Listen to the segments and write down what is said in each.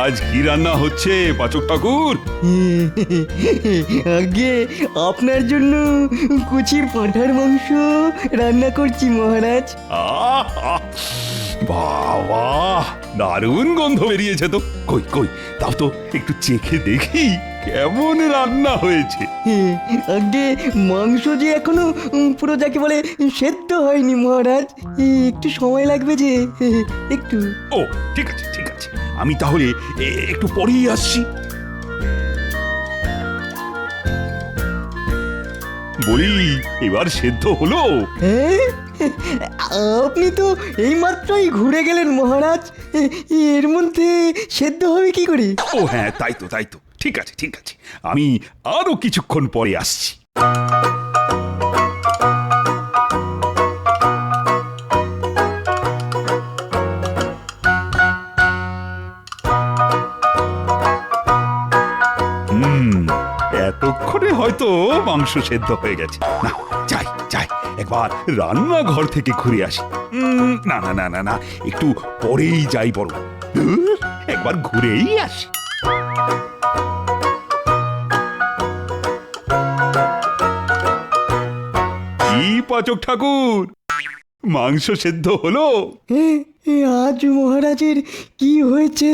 আজ কি রান্না হচ্ছে পাচক ঠাকুর? আগে আপনার জন্য কুচির পাঁঠার মাংস রান্না করছি মহারাজ। আহ! বাবা, দারুণ গন্ধ বেরিয়েছে তো। কই কই, তাও তো একটু চেখে দেখি কেমন রান্না হয়েছে। আগে মাংস যে এখনো পুরো যাকে বলে সেদ্ধ হয়নি মহারাজ, একটু সময় লাগবে যে, একটু। ও ঠিক আছে ঠিক আছে, আমি তাহলে একটু পরেই আসছি। বলি, এবার সেদ্ধ হলো? হ্যাঁ, আপনি তো এইমাত্রই ঘুরে গেলেন মহারাজ, এর মধ্যে সেদ্ধ হবে কি করে? ও হ্যাঁ, তাই তো তাই তো, ঠিক আছে ঠিক আছে, আমি আরো কিছুক্ষণ পরে আসছি। এতক্ষণে হয়তো মাংস সেদ্ধ হয়ে গেছে। না, যাই যাই, একবার রান্নাঘর থেকে ঘুরে আসি। না না না না না, একটু পরেই যাই বড়, একবার ঘুরেই আসি। কি পাচক ঠাকুর, মাংস সেদ্ধ হলো? আজ মহারাজের কি হয়েছে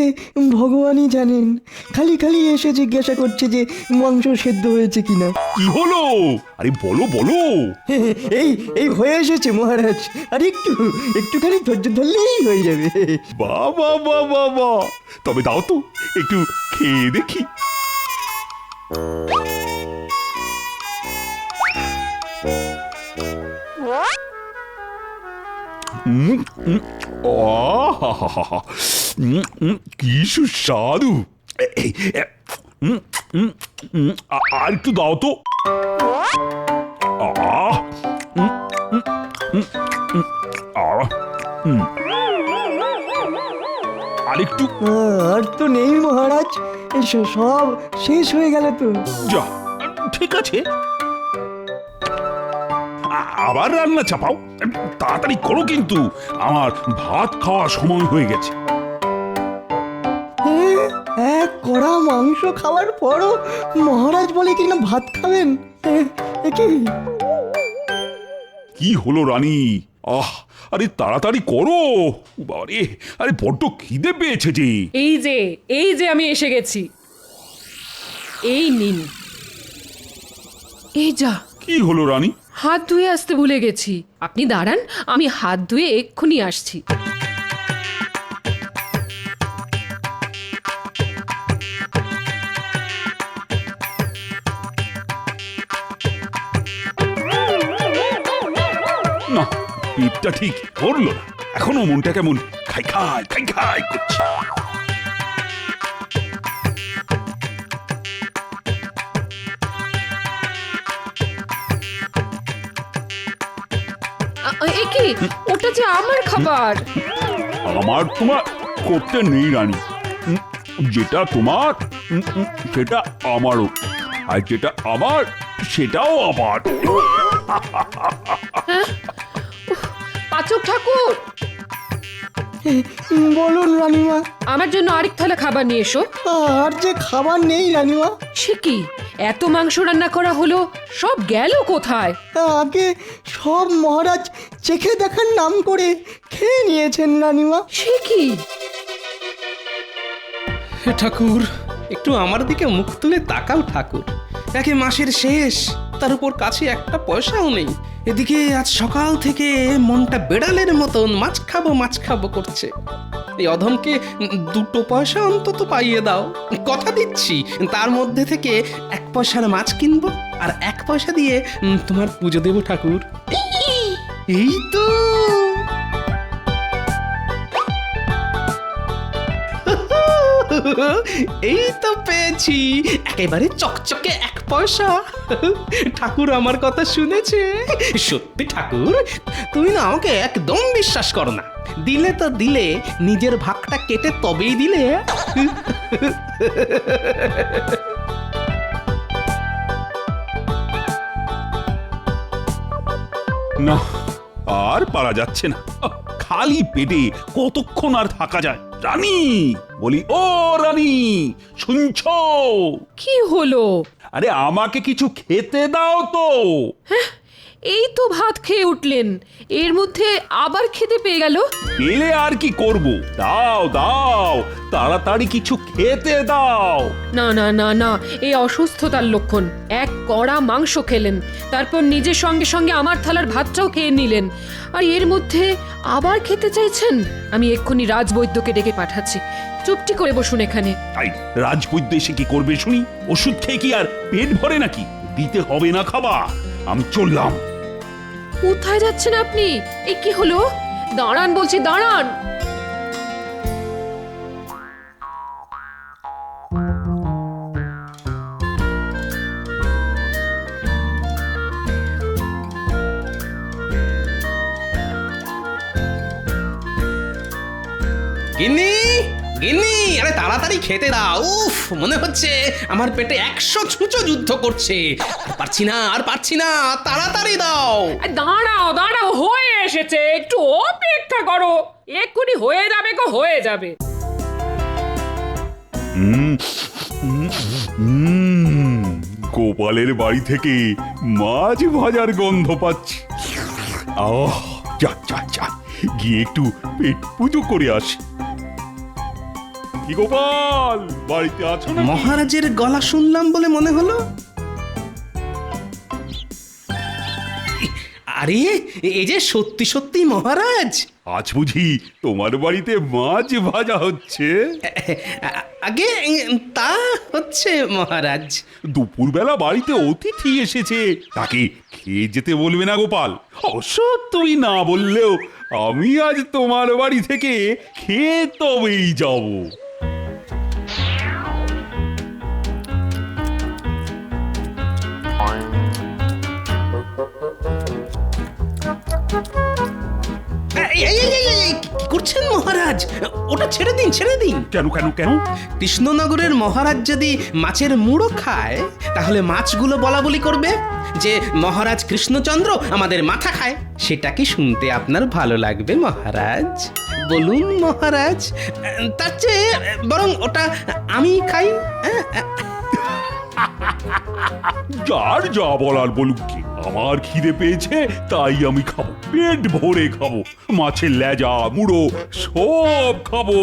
ভগবানই জানেন, খালি খালি এসে জিজ্ঞাসা করছে যে মাংস সেদ্ধ হয়েছে কিনা। কি হলো? আরে বলো বলো। এই এই হয়ে এসেছে মহারাজ, আর একটুখানি ধৈর্য ধরলেই হয়ে যাবে। বাবা বাবা বাবা, তবে দাও তো একটু খেয়ে দেখি। কি সুস্বাদু। আর একটু দাও তো। আরেকটু। আর তো নেই মহারাজ, সব শেষ হয়ে গেল তো। যা, ঠিক আছে, আবার রান্না চাপাও, তাড়াতাড়ি করো কিন্তু, আমার ভাত খাওয়ার সময় হয়ে গেছে। এক কড়া মাংস খাওয়ার পরও মহারাজ বলে কিনা ভাত খাবেন, কি হলো রানী? আরে তাড়াতাড়ি করো বারে, আরে বড্ড খিদে পেয়েছে যে। এই যে আমি এসে গেছি, এই নিন। এই যা, কি হলো রানী? হাত ধুয়ে আসতে ভুলে গেছি। আপনি দাঁড়ান, আমি হাত ধুয়ে এক্ষুনি আসছি। না, পেটটা ঠিক করলো না, এখনো মনটা কেমন খাই খাই খাই খাই করছে। এ কি, ওটা যে আমার খাবার। আমার তোমার করতে নেই রানী, যেটা তোমার সেটা আমারও, আর যেটা আমার সেটাও আমার। পাচক ঠাকুর, বলুন রানীমা। আমার জন্য আরেক থালা খাবার নিয়ে এসো। আর যে খাবার নেই রানীমা। সে কি, এত মাংস রান্না করা হলো, সব গেল কোথায়? আগে সব মহারাজ চেখে দেখার নাম করে খেয়ে নিয়েছেন রানীমা। সে কি? ঠাকুর, একটু আমার দিকে মুখ তুলে তাকাও ঠাকুর। একে মাসের শেষ, তার উপর কাছে একটা পয়সাও নেই। এদিকে আজ সকাল থেকে মনটা বেড়ালের মতন মাছ খাবো করছে। এই অধমকে 2 পয়সা অন্তত পাইয়ে দাও, কথা দিচ্ছি তার মধ্যে থেকে 1 পয়সার মাছ কিনবো, আর 1 পয়সা দিয়ে তোমার পুজো দেবো ঠাকুর। এই তো এই তো পেয়েছি, একেবারে চকচকে 1 পয়সা। ঠাকুর আমার কথা শুনেছে। সত্যি ঠাকুর, তুমি না আমাকে একদম বিশ্বাস করো না। দিলে তো দিলে, নিজের ভাগটা কেটে তবেই দিলে। না, আর পারা যাচ্ছে না, খালি পেটে কতক্ষণ আর থাকা যায়। রানী, বলি ও রানী, শুনছো? কি হলো? আরে আমাকে কিছু খেতে দাও তো। এই তো ভাত খেয়ে উঠলেন, এর মধ্যে আবার খেতে পেয়ে গেল। পেলে আর কি করব, দাও দাও, তাড়াতাড়ি কিছু খেতে দাও। না না না না, এই অসুস্থতার লক্ষণ। এক কড়া মাংস খেলেন, তারপর নিজের সঙ্গে সঙ্গে আমার থালার ভাতটাও খেয়ে নিলেন, আর এর মধ্যে আবার খেতে চাইছেন। আমি এক্ষুনি রাজবৈদ্যকে ডেকে পাঠাচ্ছি, চুপটি করে বসুন এখানে। তাই রাজবৈদ্য এসে কি করবে শুনি? ওষুধ খেয়ে কি আর পেট ভরে নাকি? দিতে হবে না খাবার, আমি চললাম। কোথায় যাচ্ছেন আপনি? এই কি হলো? দাঁড়ান বলছি, দাঁড়ান। গিন্নি, গিন্নি, আরে তাড়াতাড়ি খেতে দাও। উফ, মনে হচ্ছে আমার পেটে 100 ছুঁচো যুদ্ধ করছে। আর পারছি না, আর পারছি না, তাড়াতাড়ি দাও। দাঁড়াও দাঁড়াও, হয়ে এসেছে, একটু অপেক্ষা করো, এক্ষুনি হয়ে যাবে গো, হয়ে যাবে। গোপালের বাড়ি থেকে মাছ ভাজার গন্ধ পাচ্ছি। আহ, যা যা যা, গিয়ে একটু পেট পুজো করে আসি। কি গোপাল, বাড়িতে আছো না? মহারাজের গলা শুনলাম বলে মনে হলো। আরে, এই যে সত্যি সত্যি মহারাজ। আজ বুঝি তোমার বাড়িতে মাছ ভাজা হচ্ছে? আগে তা হচ্ছে মহারাজ। দুপুরবেলা বাড়িতে অতিথি এসেছে, তাকে খেয়ে যেতে বলবে না গোপাল? অবশ্য তুমি না বললেও আমি আজ তোমার বাড়ি থেকে খেয়ে তবেই যাব। কি করছেন মহারাজ? ওটা ছেড়ে দিন, ছেড়ে দিন। কেন কেন কেন? কৃষ্ণনগরের মহারাজ যদি মাছের মুড়ো খায়, তাহলে মাছগুলো বলা বলি করবে যে মহারাজ কৃষ্ণচন্দ্র আমাদের মাথা খায়। সেটা কি শুনতে আপনার ভালো লাগবে মহারাজ? বলুন মহারাজ, তার চেয়ে বরং ওটা আমি খাই। যার যা বলার বলুক, কি আমার খিদে পেয়েছে তাই আমি খাবো, পেট ভরে খাবো, মাছের লেজা মুড়ো সব খাবো।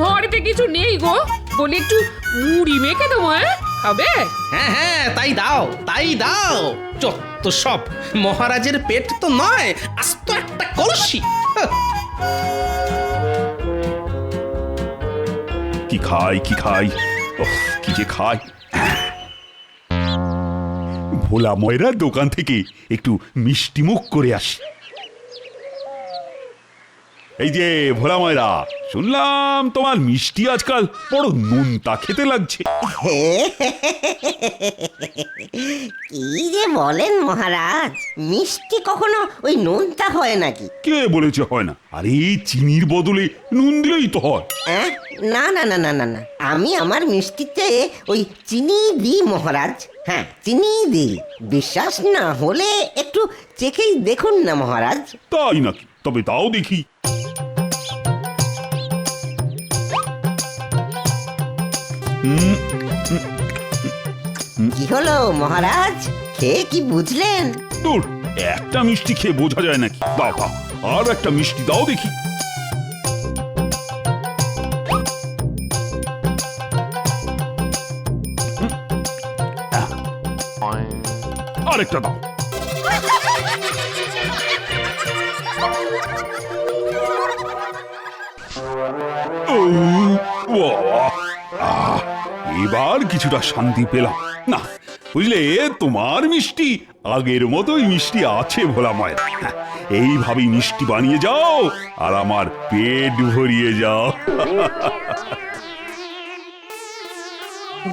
ঘরেতে কিছু নেই গো, বলি একটু মুড়ি মেখে দেবো, খাবে? হ্যাঁ হ্যাঁ, তাই দাও, তাই দাও। যত সব, মহারাজের পেট তো নয়, আস্ত একটা কলসি। কি খাই কি খাই, ওহ, কি যে খাই। ভোলা ময়রার দোকান থেকে একটু মিষ্টি মুখ করে আসি। এই যে ভোলা ময়রা, শুনলাম তোমার মিষ্টি আজকাল বড় নোনতা খেতে লাগছে। কি যে বলেন মহারাজ, মিষ্টি কখনো ওই নোনতা হয় নাকি? কে বলেছে হয় না? আরে চিনির বদলে নুন দিলেই তো হয়। না না না না না না, আমি আমার মিষ্টিতে ওই চিনি দিই মহারাজ। হ্যাঁ, চিনি দিই। বিশ্বাস না হলে একটু চেখেই দেখুন না মহারাজ। তাই নাকি? তবে তাও দেখি। কি হলো মহারাজ, খেয়ে কি বুঝলেন? দূর, একটা মিষ্টি খেয়ে বোঝা যায় নাকি? দাও দাও, আর একটা মিষ্টি দাও দেখি। আরেকটা দাও। এবার কিছুটা শান্তি পেলাম। না বুঝলে, তোমার মিষ্টি আগের মতোই মিষ্টি আছে ভোলা ময়রা। এইভাবেই মিষ্টি বানিয়ে যাও আর আমার পেট ভরিয়ে যাও।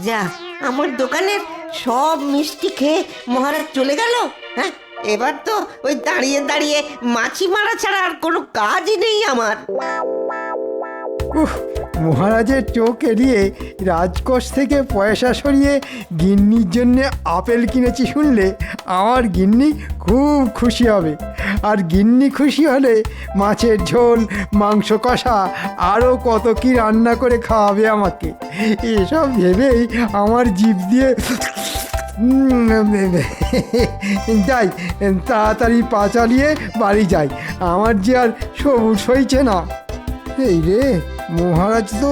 যা, আমার দোকানের সব মিষ্টি খেয়ে মহারাজ চলে গেল। হ্যাঁ, এবার তো ওই দাঁড়িয়ে দাঁড়িয়ে মাছি মারা ছাড়া আর কোনো কাজই নেই আমার। উহ, মহারাজের চোখ এড়িয়ে রাজকোষ থেকে পয়সা সরিয়ে গিন্নির জন্য আপেল কিনেছি শুনলে আমার গিন্নি খুব খুশি হবে। আর গিন্নি খুশি হলে মাছের ঝোল, মাংস কষা, আরও কত কি রান্না করে খাওয়াবে আমাকে। এসব ভেবেই আমার জিভ দিয়ে যাই, তাড়াতাড়ি পা চালিয়ে বাড়ি যাই, আমার যে আর সবুজ হইছে না। এই রে, মহারাজ তো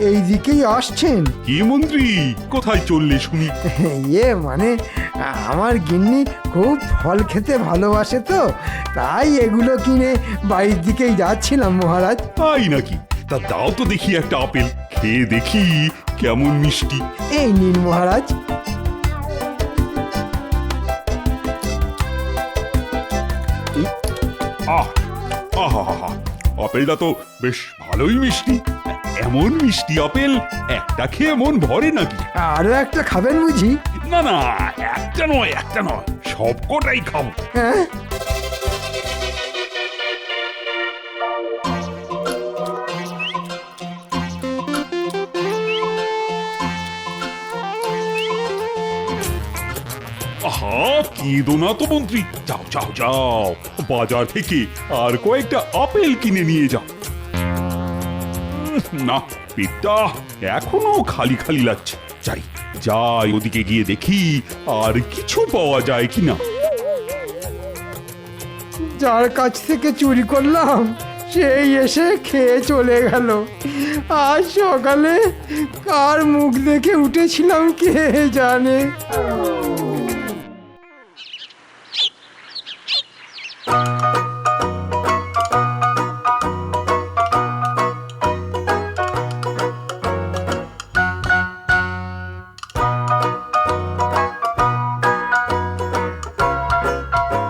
এই দিকেই আসছেন। কি মন্ত্রী, কোথায় চললে শুনি? মানে আমার গিন্নি খুব ফল খেতে ভালোবাসে তো, তাই এগুলো কিনে বাড়ির দিকেই যাচ্ছিলাম মহারাজ। তাই নাকি? তা দাও তো দেখি একটা আপেল, খেয়ে দেখি কেমন মিষ্টি। এই নিন মহারাজ। আহ আহা, আপেলটা তো বেশ ভালোই মিষ্টি। এমন মিষ্টি আপেল একটা খেয়ে মন ভরে নাকি? আরও একটা খাবেন বুঝি? না না, একটা নয় সব কটাই খাবো। হ্যাঁ, আহা, কেঁদো না তো মন্ত্রী, যাও যাও যাও, বাজার থেকে আর কয়েকটা আপেল কিনে নিয়ে যাও। না, পেটটা এখনো খালি খালি লাগছে। যাই ওদিকে গিয়ে দেখি আর কিছু পাওয়া যায় কিনা। যার কাছ থেকে চুরি করলাম সেই এসে খেয়ে চলে গেল। আজ সকালে কার মুখ দেখে উঠেছিলাম কে জানে।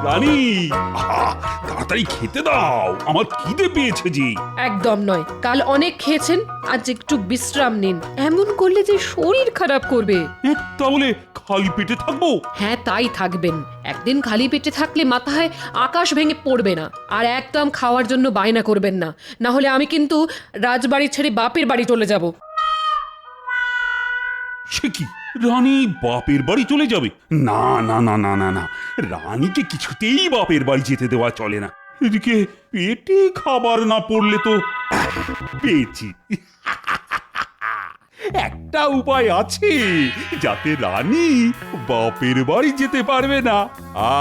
রানী, আহা, তাড়াতাড়ি খেতে দাও, আমার খিদে পেয়েছে যে। একদম নয়, কাল অনেক খেয়েছেন, আজ একটু বিশ্রাম নিন। এমন করলে যে শরীর খারাপ করবে। তাহলে খালি পেটে থাকবো? হ্যাঁ, তাই থাকবেন। একদিন খালি পেটে থাকলে মাথায় আকাশ ভেঙে পড়বে না। আর একদম খাওয়ার জন্য বায়না করবেন না, না হলে আমি কিন্তু রাজবাড়ি ছেড়ে বাপের বাড়ি চলে যাব। সে কি, রানী বাপের বাড়ি চলে যাবে? না না না না না না, রানীকে কিছুতেই বাপের বাড়ি যেতে দেওয়া চলে না। এদিকে পেটে খাবার না পড়লে তো পেয়েছি। একটা উপায় আছে যাতে রানী বাপের বাড়ি যেতে পারবে না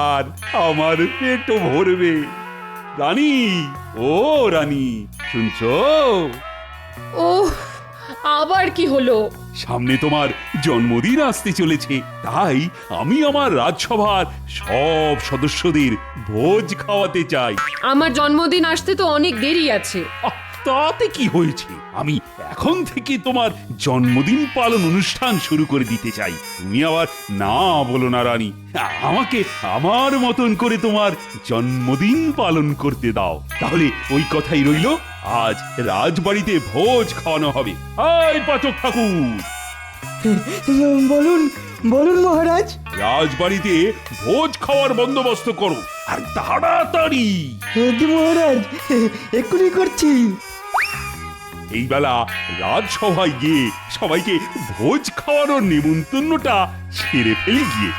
আর আমার পেটও ভরবে। রানী, ও রানী, শুনছো? ওহ, আবার কি হলো? সামনে তোমার জন্মদিন আসতে চলেছে, তাই আমি আমার রাজসভার সব সদস্যদের ভোজ খাওয়াতে চাই। আমার জন্মদিন আসতে তো অনেক দেরি আছে। আহ, তাতে কি হয়েছে? আমি এখন থেকে তোমার জন্মদিন পালন অনুষ্ঠান শুরু করে দিতে চাই। তুমি আবার না বলো না রানী, আমাকে আমার মতন করে তোমার জন্মদিন পালন করতে দাও। তাহলে ওই কথাই রইল, আজ রাজবাড়িতে ভোজ খাওয়ানো হবে। আয় পাচক ঠাকুর, বলুন বলুন মহারাজ। রাজবাড়িতে ভোজ খাওয়ার বন্দোবস্ত করো, আর তাড়াতাড়ি। কি মহারাজ, এক্ষুনি করছি। এই বেলা রাজসভায় গিয়ে সবাইকে ভোজ খাওয়ানোর নিমন্ত্রণটা ছেড়ে ফেলে গিয়ে।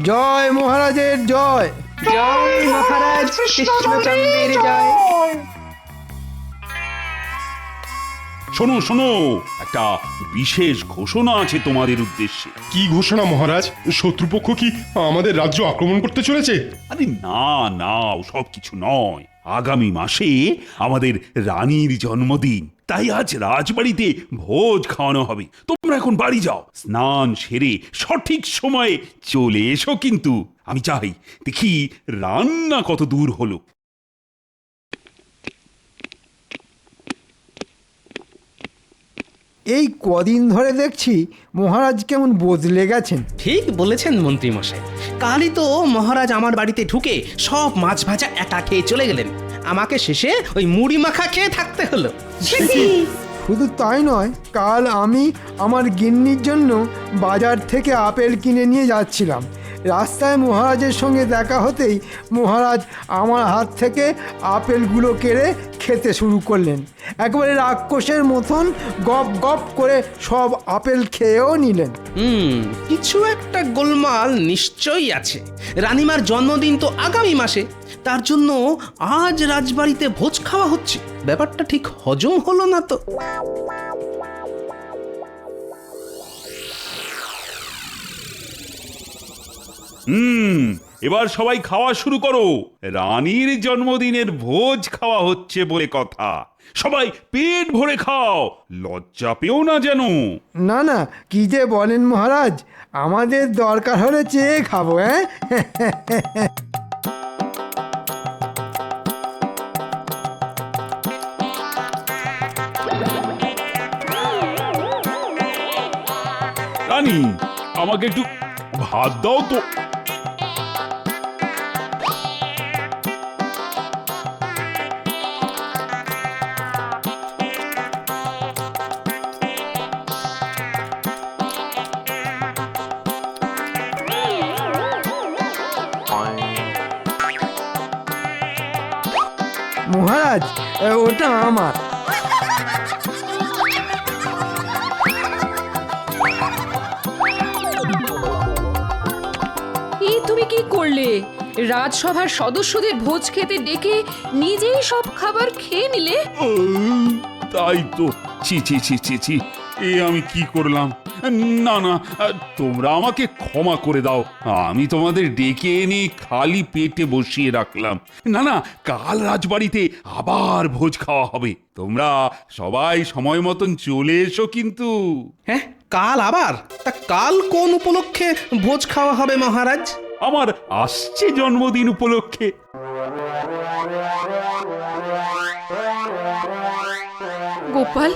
জয় মহারাজের জয়। জয় মহারাজ কৃষ্ণচন্দ্রের জয়। শোনো শোনো, একটা বিশেষ ঘোষণা আছে তোমাদের উদ্দেশ্যে। কি ঘোষণা মহারাজ? শত্রুপক্ষ কি আমাদের রাজ্য আক্রমণ করতে চলেছে? আরে না না, সব কিছু নয়। আগামী মাসে আমাদের রানীর জন্মদিন, তাই আজ রাজবাড়িতে ভোজ খাওয়ানো হবে। তোমরা এখন বাড়ি যাও, স্নান সেরে সঠিক সময়ে চলে এসো। কিন্তু আমি চাই দেখি রান্না কত দূর হলো। এই কদিন ধরে দেখছি মহারাজ কেমন বদলে গেছেন। ঠিক বলেছেন মন্ত্রী মশাই, কালই তো মহারাজ আমার বাড়িতে ঢুকে সব মাছ ভাজা একা খেয়ে চলে গেলেন। আমাকে শেষে ওই মুড়ি মাখা খেয়ে থাকতে হলো। শুধু তাই নয়, কাল আমি আমার গিন্নির জন্য বাজার থেকে আপেল কিনে নিয়ে যাচ্ছিলাম। রাস্তায় মহারাজের সঙ্গে দেখা হতেই মহারাজ আমার হাত থেকে আপেলগুলো কেড়ে খেতে শুরু করলেন। একেবারে রাক্ষসের মতন গপ গপ করে সব আপেল খেয়েও নিলেন। কিছু একটা গোলমাল নিশ্চয়ই আছে। রানীমার জন্মদিন তো আগামী মাসে, তার জন্য আজ রাজবাড়িতে ভোজ খাওয়া হচ্ছে। ব্যাপারটা ঠিক হজম হলো না তো। এবার সবাই খাওয়া শুরু করো। রানীর জন্মদিনের ভোজ খাওয়া হচ্ছে বলে কথা। সবাই পেট ভরে খাও, লজ্জা পেও না যেন। না না, কি যে বলেন মহারাজ, আমাদের দরকার হলে চেয়ে খাবো। হ্যাঁ, রানী, আমাকে একটু ভাত দাও তো। মহারাজ, ওটা আমার। এই তুমি কি করলে? রাজসভার সদস্যদের ভোজ খেতে ডেকে নিজেই সব খাবার খেয়ে নিলে। তাই তো, ছি ছি ছি ছি ছি, এ আমি কি করলাম? না না, তোমরা আমাকে ক্ষমা করে দাও। আমি তোমাদের ডেকে এনে খালি পেটে বসিয়ে রাখলাম। না না, কাল রাজবাড়িতে আবার ভোজ খাওয়া হবে। তোমরা সবাই সময় মতন চলে এসো কিন্তু। হ্যাঁ, কাল আবার? তা কাল কোন উপলক্ষে ভোজ খাওয়া হবে মহারাজ? আমার আসছে জন্মদিন উপলক্ষে। গোপাল,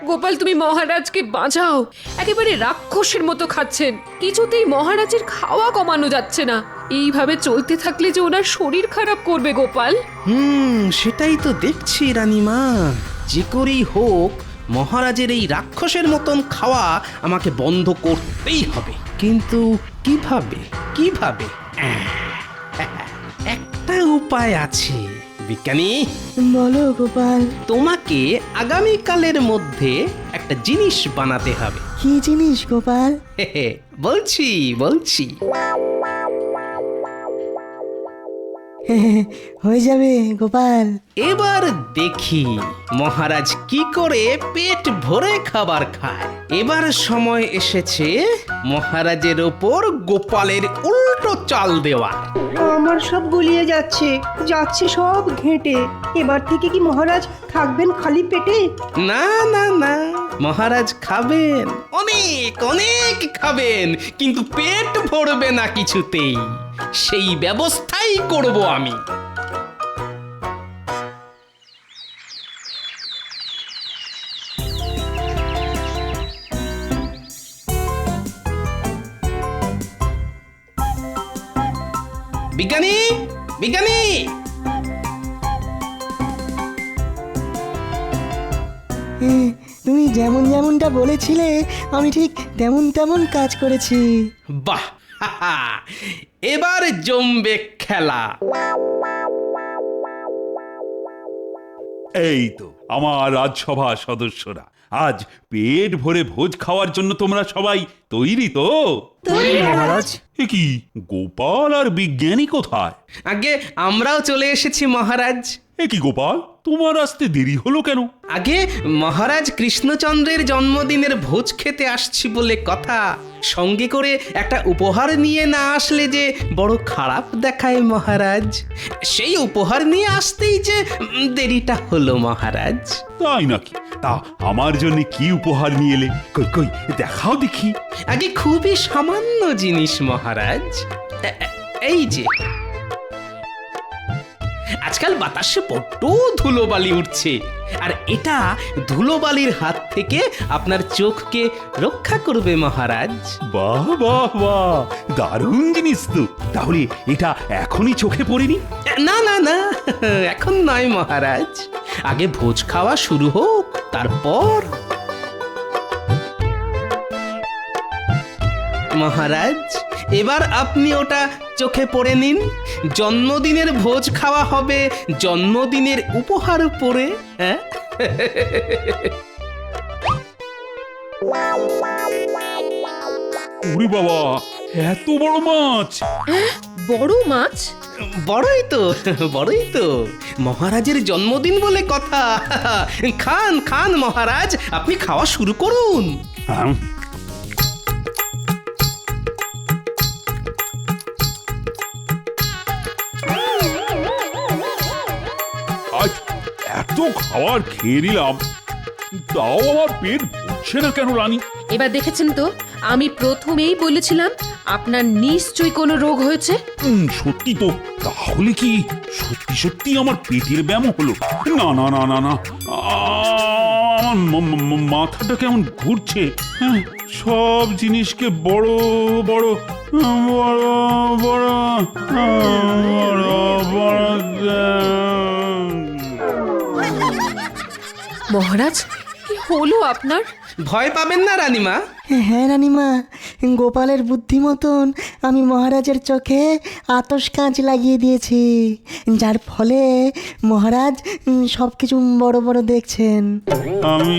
গোপাল, তুমি মহারাজকে বাঁচাও। একেবারে রাক্ষসের মতো খাচ্ছেন, কিছুতেই মহারাজের খাওয়া কমানো যাচ্ছে না। এইভাবে চলতে থাকলে যে ওনার শরীর খারাপ করবে গোপাল। সেটাই তো দেখছি রানীমা। যে করেই হোক মহারাজের এই রাক্ষসের মতন খাওয়া আমাকে বন্ধ করতেই হবে। কিন্তু কিভাবে কিভাবে? একটা উপায় আছে বিজ্ঞানী। বলো গোপাল। তোমাকে আগামীকালের মধ্যে একটা জিনিস বানাতে হবে। কি জিনিস গোপাল? বলছি বলছি হয়ে যাবে গোপাল। এবার দেখি মহারাজ কি করে পেট ভরে খাবার খায়। এবার সময় এসেছে মহারাজের ওপর গোপালের উল্টো চাল দেওয়া। আমার সব গুলিয়ে যাচ্ছে, যাচ্ছে সব ঘেঁটে। এবার থেকে কি মহারাজ থাকবেন খালি পেটে? না না না, মহারাজ খাবেন, অনেক অনেক খাবেন, কিন্তু পেট ভরবে না কিছুতেই। সেই ব্যবস্থাই করব আমি। বিজ্ঞানী, বিজ্ঞানী! তুমি যেমন যেমনটা বলেছিলে আমি ঠিক তেমন তেমন কাজ করেছি। বাহ, এবার জমবে খেলা। এই তো আমার রাজসভা সদস্যরা, আজ পেট ভরে ভোজ খাওয়ার জন্য তোমরা সবাই তৈরি তো? মহারাজ। এ কি, গোপাল আর বিজ্ঞানী কোথায়? আগে আমরাও চলে এসেছি মহারাজ। এ কি গোপাল, তোমার আসতে দেরি হলো কেন? আগে মহারাজ কৃষ্ণচন্দ্রের জন্মদিনের ভোজ খেতে আসছি বলে কথা। সঙ্গে করে একটা উপহার নিয়ে না আসলে যে বড় খারাপ দেখায় মহারাজ। সেই উপহার নিয়ে আসতেই যে দেরিটা হলো মহারাজ। তাই নাকি? তা আমার জন্য কি উপহার নিয়ে এলে? কই কই দেখাও দেখি। আগে খুবই সামান্য জিনিস মহারাজ। এই যে, আজকাল বাতাসে বড্ড ধুলোবালি উঠছে, আর এটা ধুলোবালির হাত থেকে আপনার চোখকে রক্ষা করবে মহারাজ। বাহ বাহ বাহ, দারুণ জিনিস তো। তাহলে এটা এখনই চোখে পড়েনি? না না না, এখন নয় মহারাজ, আগে ভোজ খাওয়া শুরু হোক, তারপর। মহারাজ এবার আপনি ওটা চোখে পড়ে নিন। জন্মদিনের ভোজ খাওয়া হবে জন্মদিনের উপহার পরে। হ্যাঁ, ওরে বাবা, এত বড় মাছ! বড় মাছ? বড়ই তো, বড়ই তো। মহারাজের জন্মদিন বলে কথা। খান খান মহারাজ, আপনি খাওয়া শুরু করুন। আম, আজ এত খাবার খেয়ে নিলাম, তাও আমার পেট ভরছে না কেন রানী? এবার দেখেছেন তো, আমি প্রথমেই বলেছিলাম আপনার নিশ্চয়ই কোনো রোগ হয়েছে। সত্যি তো, তাহলে কি সত্যি সত্যি আমার পেটের ব্যায়াম হলো? না না না না না, আমার মাথাটা কেমন ঘুরছে। হ্যাঁ, সব জিনিসকে বড় বড় বড় বড় বড় বড়। মহারাজ, কি হলো আপনার? ভয় পাবেন না রানীমা। হ্যাঁ রানিমা, গোপালের বুদ্ধি মতন আমি মহারাজের চোখে আতশ কাঁচ লাগিয়ে দিয়েছি, যার ফলে মহারাজ সব কিছু বড় বড় দেখছেন। আমি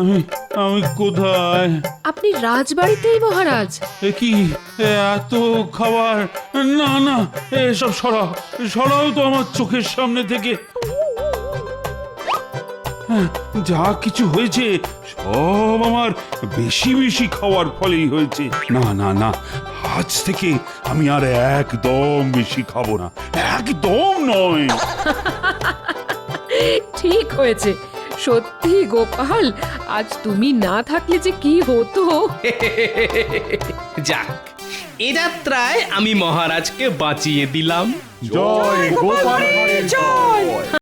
আমি আমি কোথায়? আপনি রাজবাড়িতেই মহারাজ। এ কি এত খাবার? না না, এসব সরাও, সরাও তো আমার চোখের সামনে থেকে। হ্যাঁ, যা কিছু হয়েছে সব আমার বেশি বেশি খাওয়ার ফলেই হয়েছে। না না না, আজ থেকে আমি আর একদম বেশি খাবো না, একদম নয়। ঠিক হয়েছে। সত্যি গোপাল, আজ তুমি না থাকলে যে কি হতো। যাক, এ যাত্রায় আমি মহারাজকে বাঁচিয়ে দিলাম। জয় গোপাল! জয়